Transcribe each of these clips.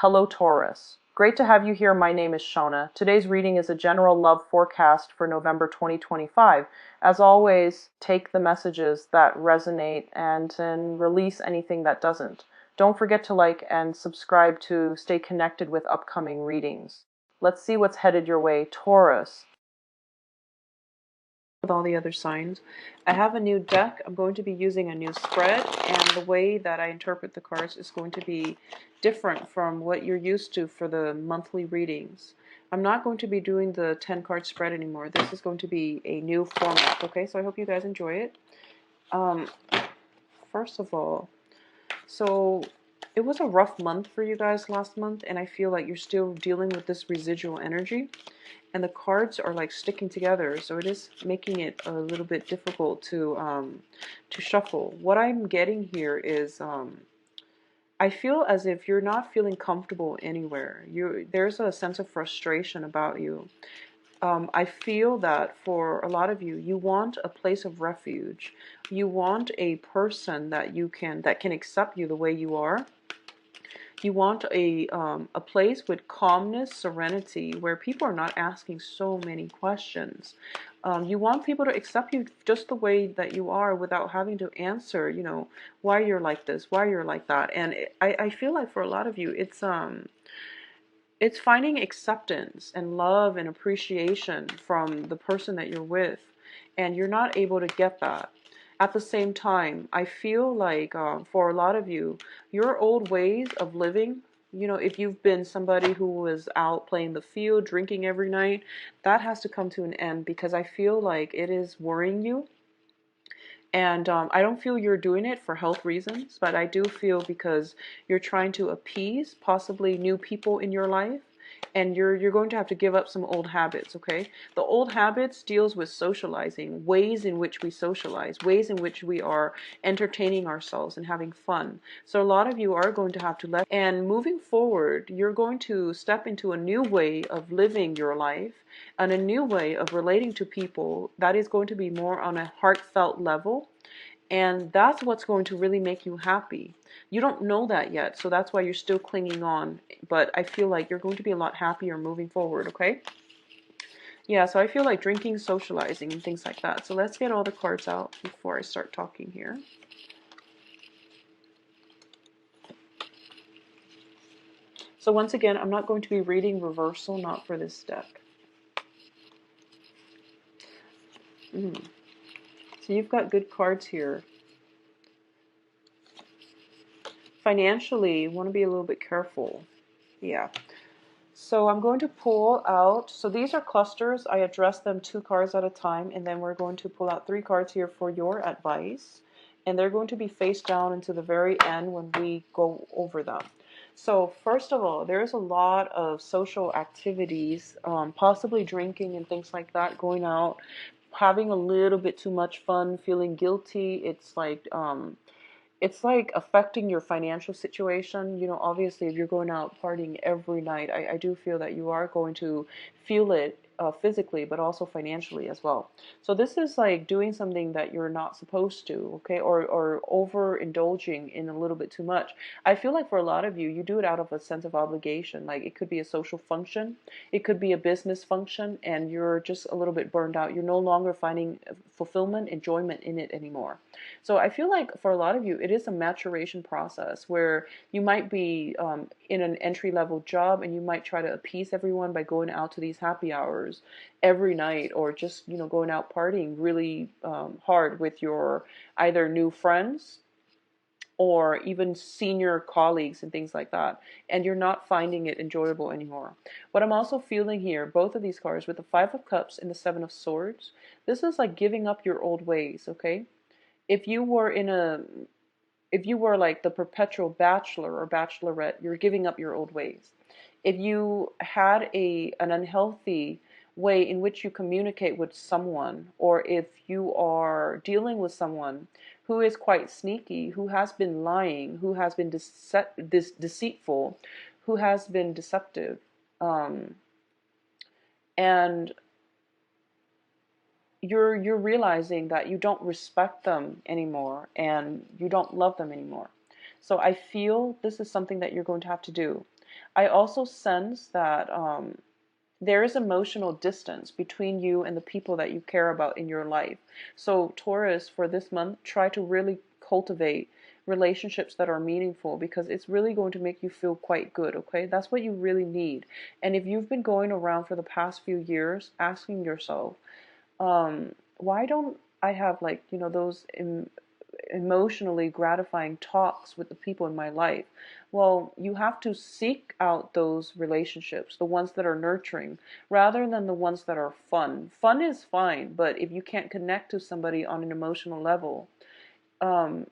Hello, Taurus. Great to have you here. My name is Shona. Today's reading is a general love forecast for November 2025. As always, take the messages that resonate and release anything that doesn't. Don't forget to like and subscribe to stay connected with upcoming readings. Let's see what's headed your way, Taurus. With all the other signs, I have a new deck. I'm going to be using a new spread, and the way that I interpret the cards is going to be different from what you're used to for the monthly readings. I'm not going to be doing the 10 card spread anymore. This is going to be a new format, okay? So I hope you guys enjoy it. First of all, so it was a rough month for you guys last month, and I feel like you're still dealing with this residual energy. And the cards are like sticking together, so it is making it a little bit difficult to shuffle. What I'm getting here is I feel as if you're not feeling comfortable anywhere. There's a sense of frustration about you. I feel that for a lot of you, you want a place of refuge. You want a person that can accept you the way you are. You want a place with calmness, serenity, where people are not asking so many questions. You want people to accept you just the way that you are without having to answer, why you're like this, why you're like that. And I feel like for a lot of you, it's finding acceptance and love and appreciation from the person that you're with, and you're not able to get that. At the same time, I feel like for a lot of you, your old ways of living, if you've been somebody who was out playing the field, drinking every night, that has to come to an end, because I feel like it is worrying you. And I don't feel you're doing it for health reasons, but I do feel because you're trying to appease possibly new people in your life, and you're going to have to give up some old habits, okay? The old habits deals with socializing, ways in which we socialize, ways in which we are entertaining ourselves and having fun. So a lot of you are going to have to let, and moving forward, you're going to step into a new way of living your life and a new way of relating to people that is going to be more on a heartfelt level. And that's what's going to really make you happy. You don't know that yet, so that's why you're still clinging on. But I feel like you're going to be a lot happier moving forward, okay? Yeah, so I feel like drinking, socializing, and things like that. So let's get all the cards out before I start talking here. So once again, I'm not going to be reading reversal, not for this deck. So you've got good cards here. Financially, you want to be a little bit careful. Yeah. So I'm going to pull out, so these are clusters. I address them 2 cards at a time, and then we're going to pull out 3 cards here for your advice. And they're going to be face down into the very end when we go over them. So first of all, there's a lot of social activities, possibly drinking and things like that, going out, having a little bit too much fun, feeling guilty. It's like affecting your financial situation. Obviously, if you're going out partying every night, I do feel that you are going to feel it physically, but also financially as well. So this is like doing something that you're not supposed to, okay, or overindulging in a little bit too much. I feel like for a lot of you, you do it out of a sense of obligation. Like it could be a social function, it could be a business function, and you're just a little bit burned out. You're no longer finding fulfillment, enjoyment in it anymore. So I feel like for a lot of you, it is a maturation process where you might be in an entry-level job, and you might try to appease everyone by going out to these happy hours every night, or just going out partying really hard with your either new friends or even senior colleagues and things like that, and you're not finding it enjoyable anymore. What I'm also feeling here, both of these cards with the 5 of Cups and the 7 of Swords, this is like giving up your old ways, okay? If you were like the perpetual bachelor or bachelorette, you're giving up your old ways. If you had an unhealthy way in which you communicate with someone, or if you are dealing with someone who is quite sneaky, who has been lying, who has been deceitful, who has been deceptive, and you're realizing that you don't respect them anymore and you don't love them anymore. So I feel this is something that you're going to have to do. I also sense that there is emotional distance between you and the people that you care about in your life. So, Taurus, for this month, try to really cultivate relationships that are meaningful, because it's really going to make you feel quite good, okay? That's what you really need. And if you've been going around for the past few years asking yourself, why don't I have, like, those emotionally gratifying talks with the people in my life? Well, you have to seek out those relationships, the ones that are nurturing, rather than the ones that are fun. Fun is fine, but if you can't connect to somebody on an emotional level,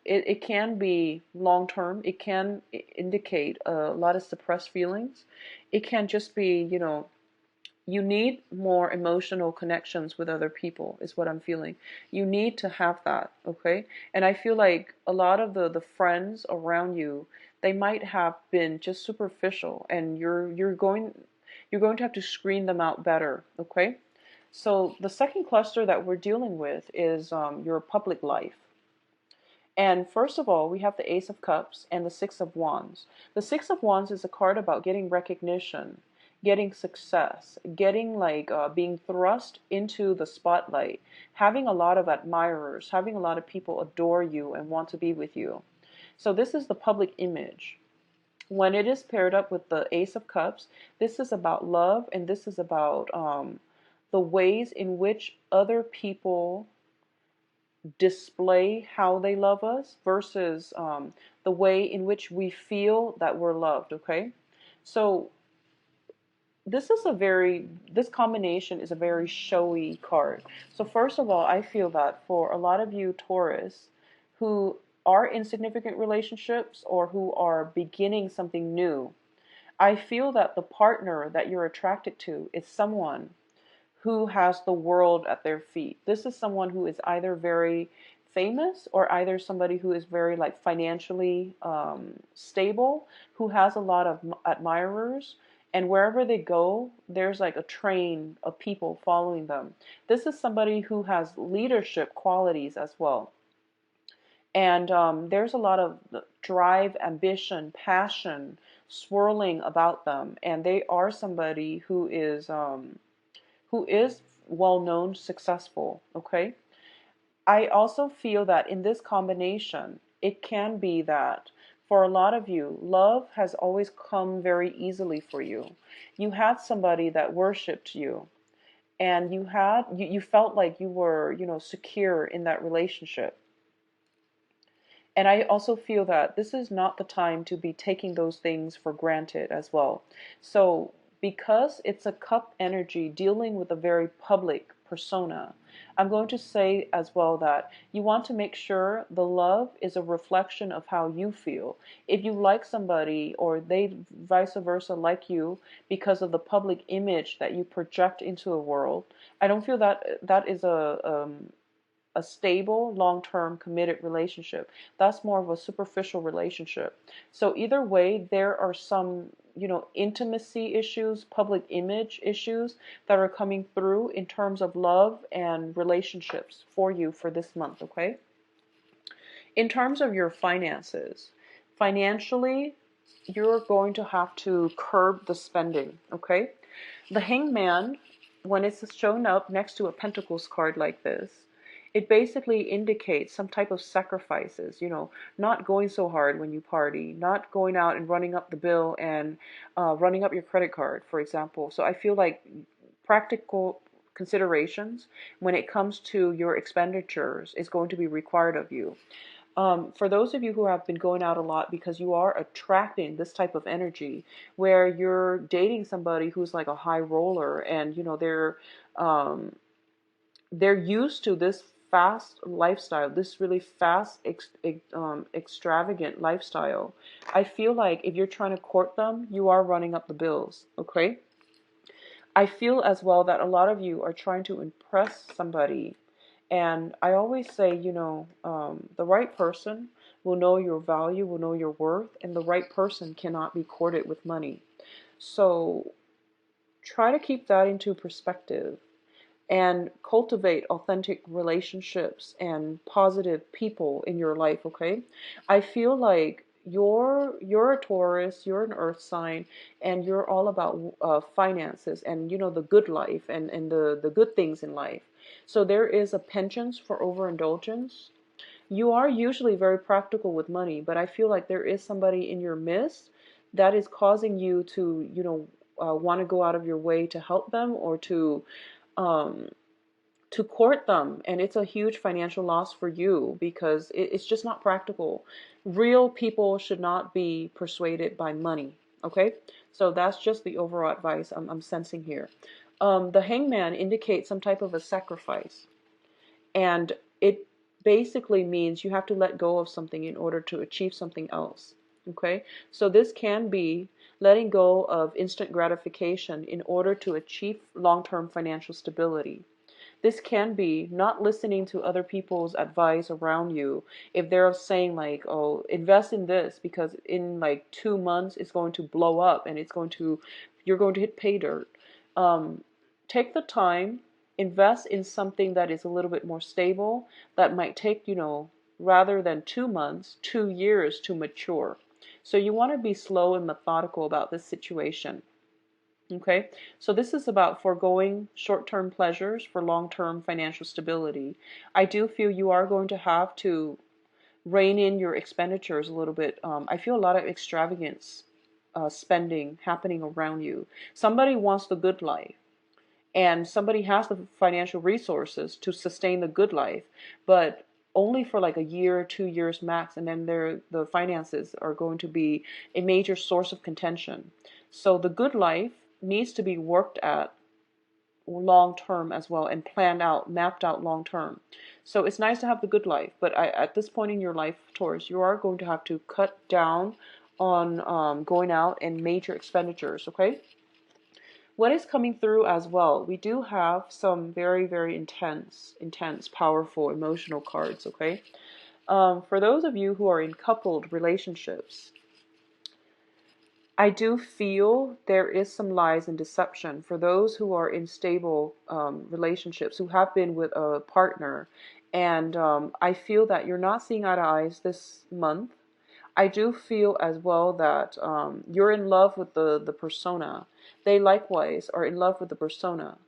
it can be long term. It can indicate a lot of suppressed feelings. It can just be, you need more emotional connections with other people, is what I'm feeling. You need to have that, okay? And I feel like a lot of the friends around you, they might have been just superficial, and you're going to have to screen them out better, okay? So the second cluster that we're dealing with is your public life. And first of all, we have the Ace of Cups and the Six of Wands. The Six of Wands is a card about getting recognition, getting success, getting like being thrust into the spotlight, having a lot of admirers, having a lot of people adore you and want to be with you. So this is the public image. When it is paired up with the Ace of Cups, this is about love, and this is about the ways in which other people display how they love us versus the way in which we feel that we're loved, okay? So this combination is a very showy card. So first of all, I feel that for a lot of you Taurus who are in significant relationships or who are beginning something new, I feel that the partner that you're attracted to is someone who has the world at their feet. This is someone who is either very famous or either somebody who is very like financially stable, who has a lot of admirers, and wherever they go, there's like a train of people following them. This is somebody who has leadership qualities as well. And there's a lot of drive, ambition, passion swirling about them. And they are somebody who is well known, successful, okay? I also feel that in this combination, it can be that for a lot of you, love has always come very easily for you. You had somebody that worshipped you, and you felt like you were, secure in that relationship. And I also feel that this is not the time to be taking those things for granted as well. So, because it's a cup energy dealing with a very public persona, I'm going to say as well that you want to make sure the love is a reflection of how you feel. If you like somebody or they vice versa like you because of the public image that you project into the world, I don't feel that that is a stable, long-term, committed relationship. That's more of a superficial relationship. So either way, there are some, intimacy issues, public image issues that are coming through in terms of love and relationships for you for this month, okay? In terms of your finances, financially, you're going to have to curb the spending, okay? The Hangman, when it's shown up next to a Pentacles card like this, it basically indicates some type of sacrifices, not going so hard when you party, not going out and running up the bill and running up your credit card, for example. So I feel like practical considerations when it comes to your expenditures is going to be required of you. For those of you who have been going out a lot because you are attracting this type of energy where you're dating somebody who's like a high roller, and they're used to this fast lifestyle, this really fast extravagant lifestyle. I feel like if you're trying to court them, you are running up the bills, okay? I feel as well that a lot of you are trying to impress somebody. And I always say, the right person will know your value, will know your worth, and the right person cannot be courted with money. So try to keep that into perspective and cultivate authentic relationships and positive people in your life, okay? I feel like you're a Taurus, you're an earth sign, and you're all about finances and the good life and the good things in life. So there is a penchant for overindulgence. You are usually very practical with money, but I feel like there is somebody in your midst that is causing you to, want to go out of your way to help them or um, to court them. And it's a huge financial loss for you because it's just not practical. Real people should not be persuaded by money. Okay? So that's just the overall advice I'm sensing here. The hangman indicates some type of a sacrifice. And it basically means you have to let go of something in order to achieve something else. Okay? So this can be letting go of instant gratification in order to achieve long-term financial stability. This can be not listening to other people's advice around you. If they're saying like, oh, invest in this because in like 2 months it's going to blow up and you're going to hit pay dirt. Um, Take the time, invest in something that is a little bit more stable, that might take, rather than 2 months, 2 years to mature. So you want to be slow and methodical about this situation. Okay, so this is about foregoing short-term pleasures for long-term financial stability. I do feel you are going to have to rein in your expenditures a little bit. I feel a lot of extravagance spending happening around you. Somebody wants the good life, and somebody has the financial resources to sustain the good life, but only for like a year or 2 years max, and then the finances are going to be a major source of contention. So the good life needs to be worked at long term as well and planned out, mapped out long term. So it's nice to have the good life, but at this point in your life, Taurus, you are going to have to cut down on going out and major expenditures, okay? What is coming through as well? We do have some very, very intense, powerful, emotional cards, okay? For those of you who are in coupled relationships, I do feel there is some lies and deception for those who are in stable relationships, who have been with a partner. And I feel that you're not seeing eye to eyes this month. I do feel as well that you're in love with the persona. They likewise are in love with the persona.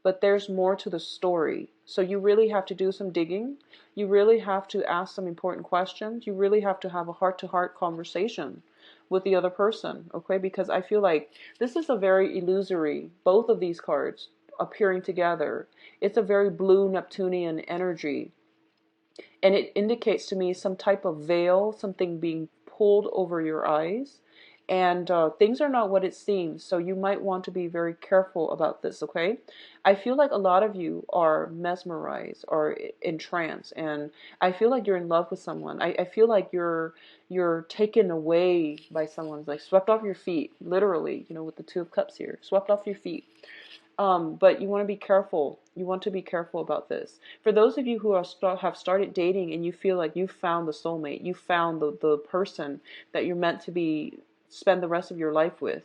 But there's more to the story. So you really have to do some digging. You really have to ask some important questions. You really have to have a heart-to-heart conversation with the other person, okay? Because I feel like this is a very illusory, both of these cards appearing together. It's a very blue Neptunian energy. And it indicates to me some type of veil, something being pulled over your eyes. And things are not what it seems. So you might want to be very careful about this, okay? I feel like a lot of you are mesmerized or entranced. And I feel like you're in love with someone. I feel like you're taken away by someone, like swept off your feet, literally, with the Two of Cups here, swept off your feet. But you want to be careful. You want to be careful about this. For those of you who have started dating and you feel like you found the soulmate, you found the person that you're meant to spend the rest of your life with,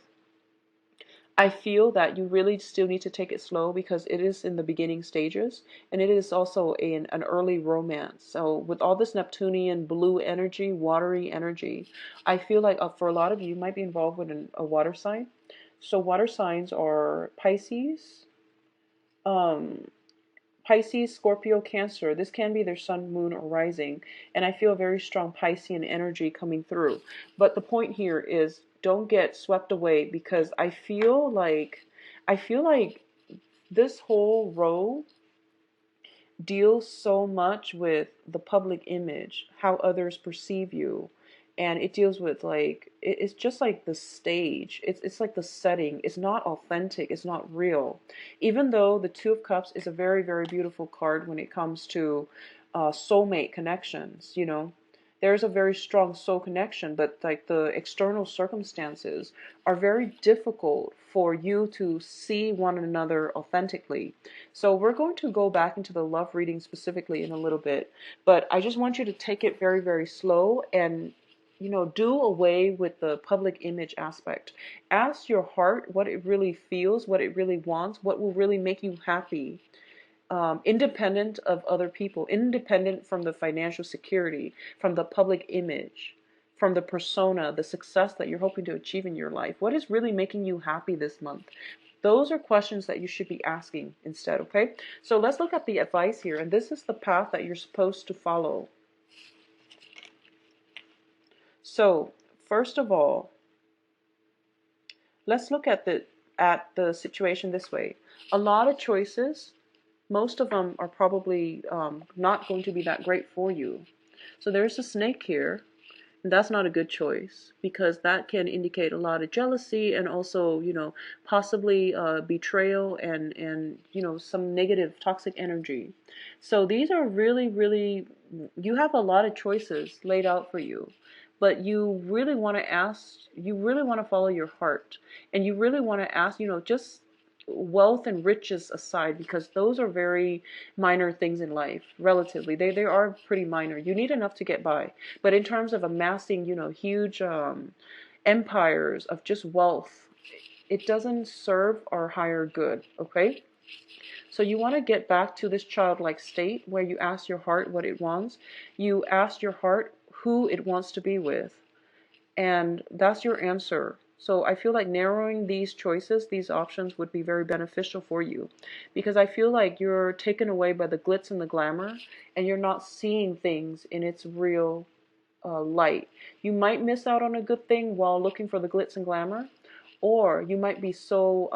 I feel that you really still need to take it slow because it is in the beginning stages and it is also an early romance. So with all this Neptunian blue energy, watery energy, I feel like for a lot of you might be involved with a water sign. So water signs are Pisces, um, Pisces, Scorpio, Cancer. This can be their sun, moon, or rising. And I feel a very strong Piscean energy coming through. But the point here is don't get swept away because I feel like this whole row deals so much with the public image, how others perceive you. And it deals with it's just like the stage. It's like the setting. It's not authentic. It's not real. Even though the Two of Cups is a very, very beautiful card when it comes to soulmate connections, there's a very strong soul connection, but like the external circumstances are very difficult for you to see one another authentically. So we're going to go back into the love reading specifically in a little bit, but I just want you to take it very, very slow and do away with the public image aspect. Ask your heart what it really feels, what it really wants, what will really make you happy, independent of other people, independent from the financial security, from the public image, from the persona, the success that you're hoping to achieve in your life? What is really making you happy this month? Those are questions that you should be asking instead, okay? So let's look at the advice here, and this is the path that you're supposed to follow. So, first of all, let's look at the situation this way. A lot of choices, most of them are probably not going to be that great for you. So there's a snake here. That's not a good choice because that can indicate a lot of jealousy and also, possibly betrayal and some negative toxic energy. So these are really, really, you have a lot of choices laid out for you, but you really want to follow your heart, and you really want to ask, just wealth and riches aside, because those are very minor things in life, relatively. They are pretty minor. You need enough to get by. But in terms of amassing, huge empires of just wealth, it doesn't serve our higher good, okay? So you want to get back to this childlike state where you ask your heart what it wants. You ask your heart who it wants to be with, and that's your answer. So I feel like narrowing these choices, these options, would be very beneficial for you, because I feel like you're taken away by the glitz and the glamour, and you're not seeing things in its real light. You might miss out on a good thing while looking for the glitz and glamour, or you might be so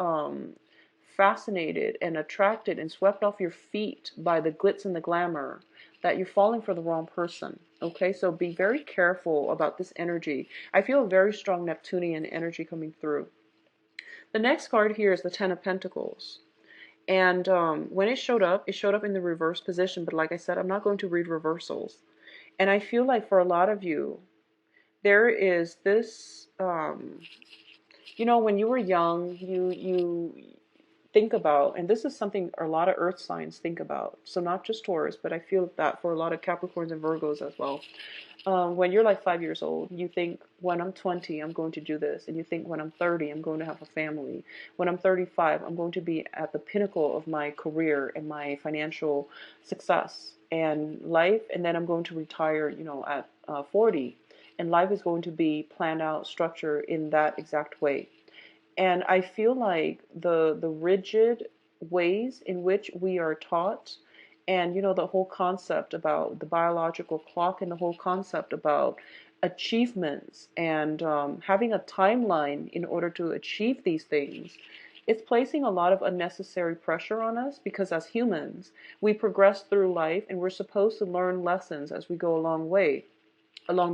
fascinated and attracted and swept off your feet by the glitz and the glamour that you're falling for the wrong person. Okay, so be very careful about this energy. I feel a very strong Neptunian energy coming through. The next card here is the Ten of Pentacles. And when it showed up in the reverse position. But like I said, I'm not going to read reversals. And I feel like for a lot of you, there is this, when you were young, you think about, and this is something a lot of earth signs think about, so not just Taurus, but I feel that for a lot of Capricorns and Virgos as well. When you're like 5 years old, you think, when I'm 20, I'm going to do this. And you think, when I'm 30, I'm going to have a family. When I'm 35, I'm going to be at the pinnacle of my career and my financial success and life. And then I'm going to retire, at 40. And life is going to be planned out, structured in that exact way. And I feel like the rigid ways in which we are taught, and the whole concept about the biological clock, and the whole concept about achievements and having a timeline in order to achieve these things, it's placing a lot of unnecessary pressure on us, because as humans, we progress through life and we're supposed to learn lessons as we go along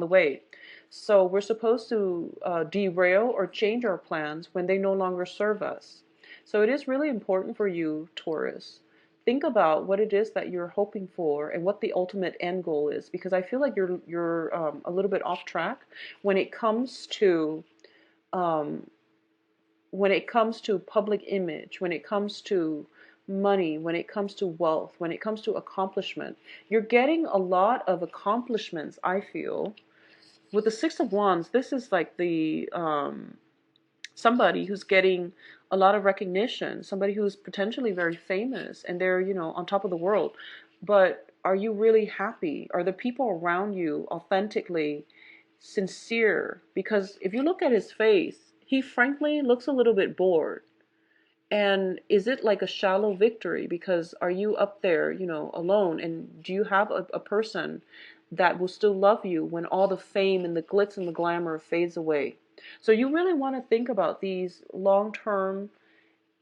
the way. So we're supposed to derail or change our plans when they no longer serve us. So it is really important for you, Taurus. Think about what it is that you're hoping for and what the ultimate end goal is, because I feel like you're a little bit off track when it comes to public image, when it comes to money, when it comes to wealth, when it comes to accomplishment. You're getting a lot of accomplishments, I feel. With the Six of Wands, this is like the somebody who's getting a lot of recognition, somebody who's potentially very famous, and they're, on top of the world. But are you really happy? Are the people around you authentically sincere? Because if you look at his face, he frankly looks a little bit bored. And is it like a shallow victory? Because are you up there, alone? And do you have a person that will still love you when all the fame and the glitz and the glamour fades away? So you really want to think about these long-term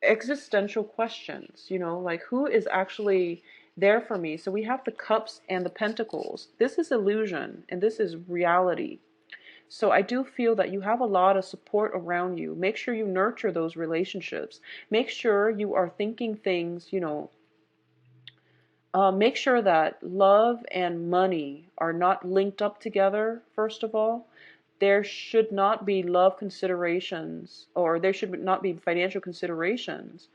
existential questions, like, who is actually there for me? So we have the cups and the pentacles. This is illusion and this is reality. So I do feel that you have a lot of support around you. Make sure you nurture those relationships. Make sure you are thinking things, make sure that love and money are not linked up together, first of all. There should not be love considerations, or there should not be financial considerations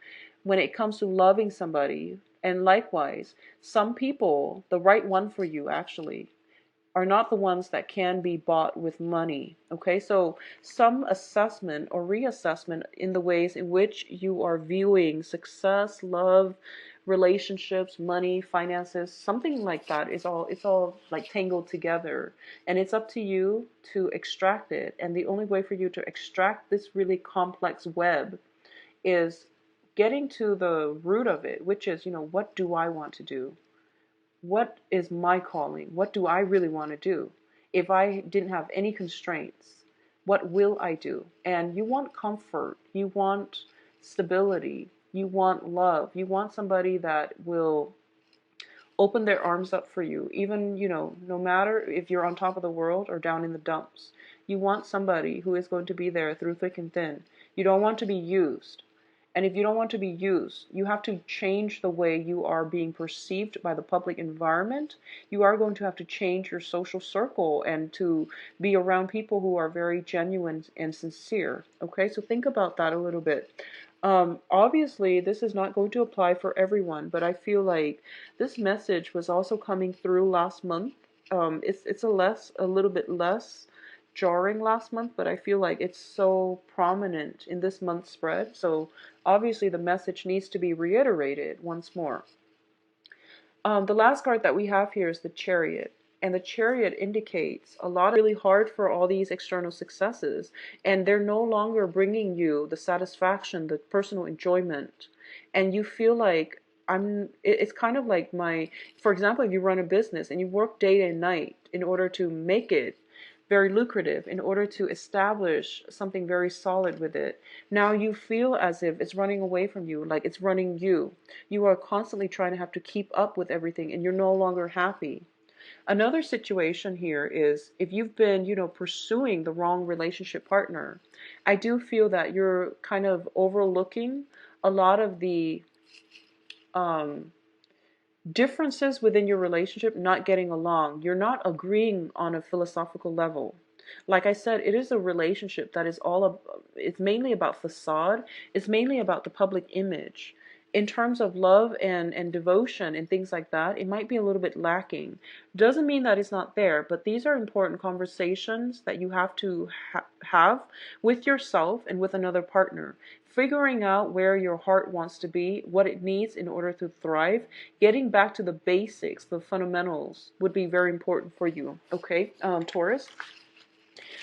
when it comes to loving somebody. And likewise, some people, the right one for you actually, are not the ones that can be bought with money. Okay, so some assessment or reassessment in the ways in which you are viewing success, love, relationships, money, finances, something like that is all, it's all like tangled together, and it's up to you to extract it. And the only way for you to extract this really complex web is getting to the root of it, which is, what do I want to do? What is my calling? What do I really want to do? If I didn't have any constraints, what will I do? And you want comfort, you want stability, you want love, you want somebody that will open their arms up for you, even, no matter if you're on top of the world or down in the dumps. You want somebody who is going to be there through thick and thin. You don't want to be used. And if you don't want to be used, you have to change the way you are being perceived by the public environment. You are going to have to change your social circle and to be around people who are very genuine and sincere. Okay, so think about that a little bit. Obviously, this is not going to apply for everyone, but I feel like this message was also coming through last month. It's a little bit less jarring last month, but I feel like it's so prominent in this month's spread. So obviously the message needs to be reiterated once more. The last card that we have here is the Chariot. And the Chariot indicates a lot of really hard for all these external successes. And they're no longer bringing you the satisfaction, the personal enjoyment. And you feel like it's kind of like for example, if you run a business and you work day and night in order to make it very lucrative, in order to establish something very solid with it. Now you feel as if it's running away from you, like it's running you. You are constantly trying to have to keep up with everything and you're no longer happy. Another situation here is if you've been, pursuing the wrong relationship partner, I do feel that you're kind of overlooking a lot of the differences within your relationship, not getting along. You're not agreeing on a philosophical level. Like I said, it is a relationship that is it's mainly about facade. It's mainly about the public image. In terms of love and devotion and things like that, it might be a little bit lacking. Doesn't mean that it's not there, but these are important conversations that you have to have with yourself and with another partner. Figuring out where your heart wants to be, what it needs in order to thrive, getting back to the basics, the fundamentals would be very important for you. Okay, Taurus?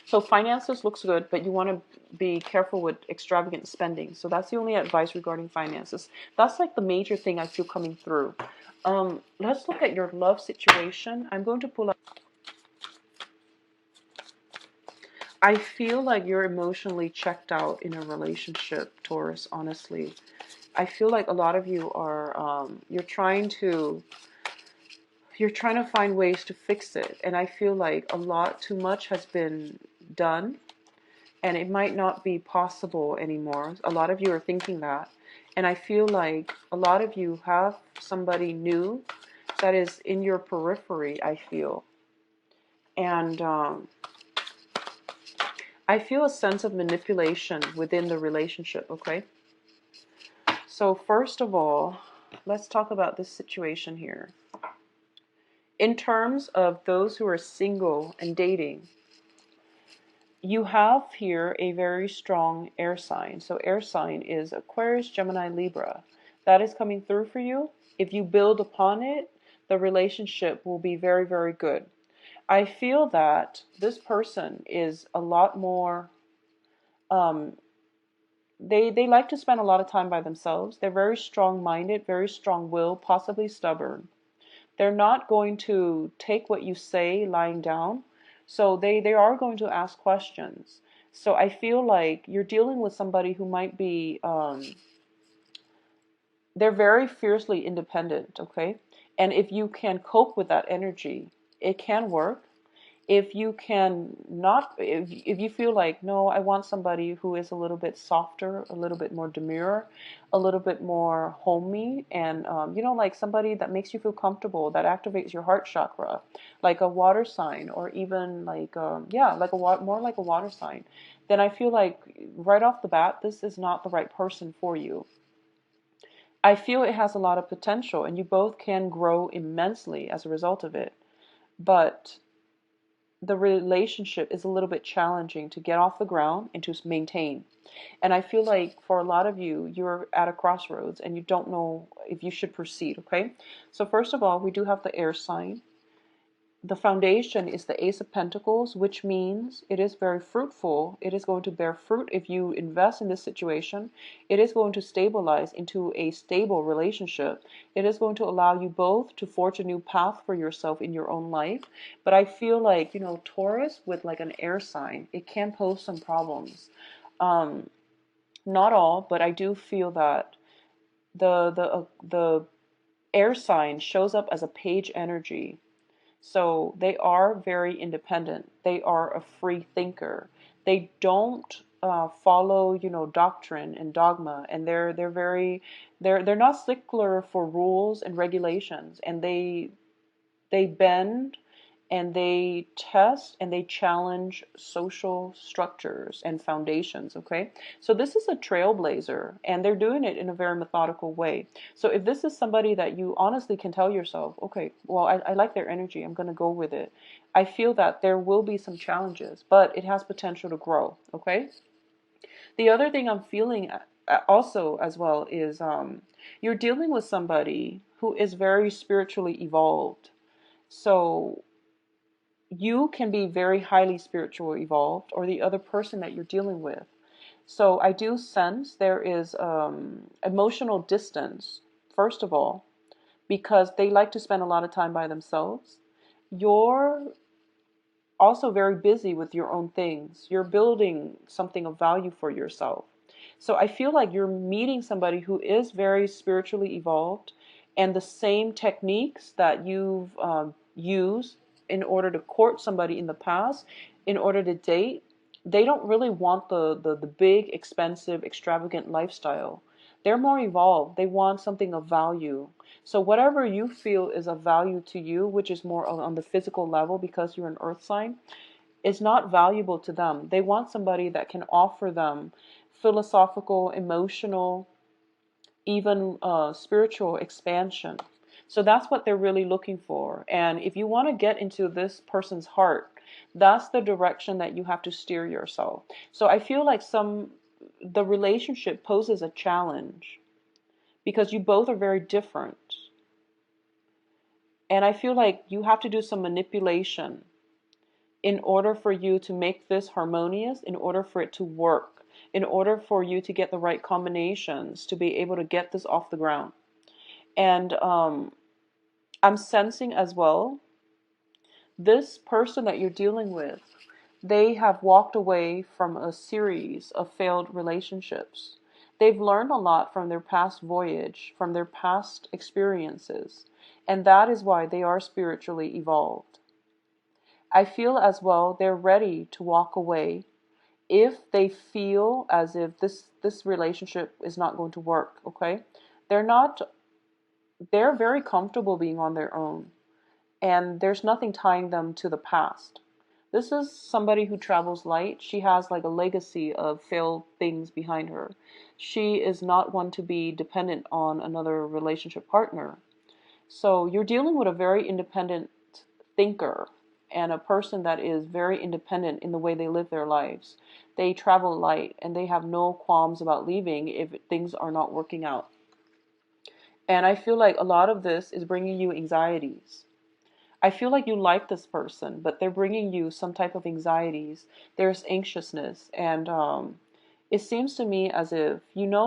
So finances looks good, but you want to be careful with extravagant spending. So that's the only advice regarding finances. That's like the major thing I feel coming through. Let's look at your love situation. I'm going to pull up. I feel like you're emotionally checked out in a relationship, Taurus, honestly. I feel like a lot of you are, you're trying to find ways to fix it. And I feel like too much has been done and it might not be possible anymore. A lot of you are thinking that. And I feel like a lot of you have somebody new that is in your periphery, I feel. And I feel a sense of manipulation within the relationship, okay? So first of all, let's talk about this situation here. In terms of those who are single and dating, you have here a very strong air sign. So air sign is Aquarius, Gemini, Libra. That is coming through for you. If you build upon it, the relationship will be very, very good. I feel that this person is a lot more, they like to spend a lot of time by themselves. They're very strong-minded, very strong-willed, possibly stubborn. They're not going to take what you say lying down. So they are going to ask questions. So I feel like you're dealing with somebody who might be, they're very fiercely independent, okay? And if you can cope with that energy, it can work. If you can not, if you feel like, no, I want somebody who is a little bit softer, a little bit more demure, a little bit more homey, and, like somebody that makes you feel comfortable, that activates your heart chakra, like a water sign, or even like, more like a water sign, then I feel like right off the bat, this is not the right person for you. I feel it has a lot of potential, and you both can grow immensely as a result of it. But the relationship is a little bit challenging to get off the ground and to maintain. And I feel like for a lot of you, you're at a crossroads and you don't know if you should proceed, okay? So first of all, we do have the air sign. The foundation is the Ace of Pentacles, which means it is very fruitful. It is going to bear fruit if you invest in this situation. It is going to stabilize into a stable relationship. It is going to allow you both to forge a new path for yourself in your own life. But I feel like, Taurus with like an air sign, it can pose some problems. Um, Not all, but I do feel that the air sign shows up as a page energy. So they are very independent. They are a free thinker. They don't follow, doctrine and dogma, and they're not stickler for rules and regulations, and they bend and they test and they challenge social structures and foundations, okay? So this is a trailblazer and they're doing it in a very methodical way. So if this is somebody that you honestly can tell yourself, okay, well, I like their energy, I'm going to go with it. I feel that there will be some challenges, but it has potential to grow, okay? The other thing I'm feeling also as well is you're dealing with somebody who is very spiritually evolved. So you can be very highly spiritual evolved, or the other person that you're dealing with. So I do sense there is emotional distance, first of all, because they like to spend a lot of time by themselves. You're also very busy with your own things. You're building something of value for yourself. So I feel like you're meeting somebody who is very spiritually evolved, and the same techniques that you've used in order to court somebody in the past, in order to date, they don't really want the big, expensive, extravagant lifestyle. They're more evolved. They want something of value. So whatever you feel is of value to you, which is more on the physical level because you're an earth sign, is not valuable to them. They want somebody that can offer them philosophical, emotional, even spiritual expansion. So that's what they're really looking for. And if you want to get into this person's heart, that's the direction that you have to steer yourself. So I feel like the relationship poses a challenge because you both are very different. And I feel like you have to do some manipulation in order for you to make this harmonious, in order for it to work, in order for you to get the right combinations to be able to get this off the ground. And I'm sensing as well, this person that you're dealing with, they have walked away from a series of failed relationships. They've learned a lot from their past voyage, from their past experiences, and that is why they are spiritually evolved. I feel as well they're ready to walk away if they feel as if this relationship is not going to work, okay? They're not they're very comfortable being on their own, and there's nothing tying them to the past. This is somebody who travels light. She has like a legacy of failed things behind her. She is not one to be dependent on another relationship partner. So you're dealing with a very independent thinker and a person that is very independent in the way they live their lives. They travel light and they have no qualms about leaving if things are not working out. And I feel like a lot of this is bringing you anxieties. I feel like you like this person, but they're bringing you some type of anxieties. There's anxiousness, and it seems to me as if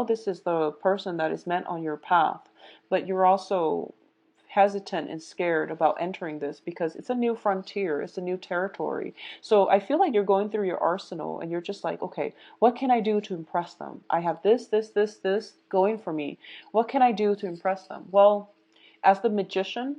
this is the person that is meant on your path, but you're also hesitant and scared about entering this because it's a new frontier, it's a new territory. So I feel like you're going through your arsenal and you're just like, okay, what can I do to impress them? I have this going for me. What can I do to impress them? Well, as the magician,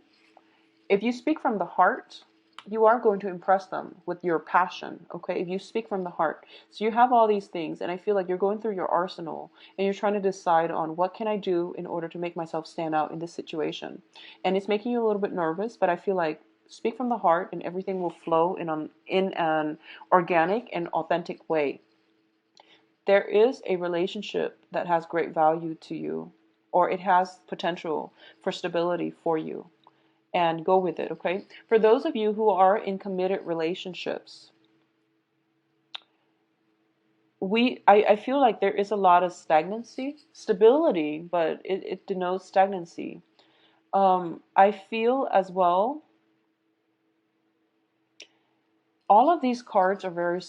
if you speak from the heart, you are going to impress them with your passion, okay? If you speak from the heart. So you have all these things, and I feel like you're going through your arsenal, and you're trying to decide on what can I do in order to make myself stand out in this situation. And it's making you a little bit nervous, but I feel like speak from the heart, and everything will flow in an organic and authentic way. There is a relationship that has great value to you, or it has potential for stability for you. and go with it, okay? For those of you who are in committed relationships, I feel like there is a lot of stagnancy, stability, but it denotes stagnancy. I feel as well, all of these cards are very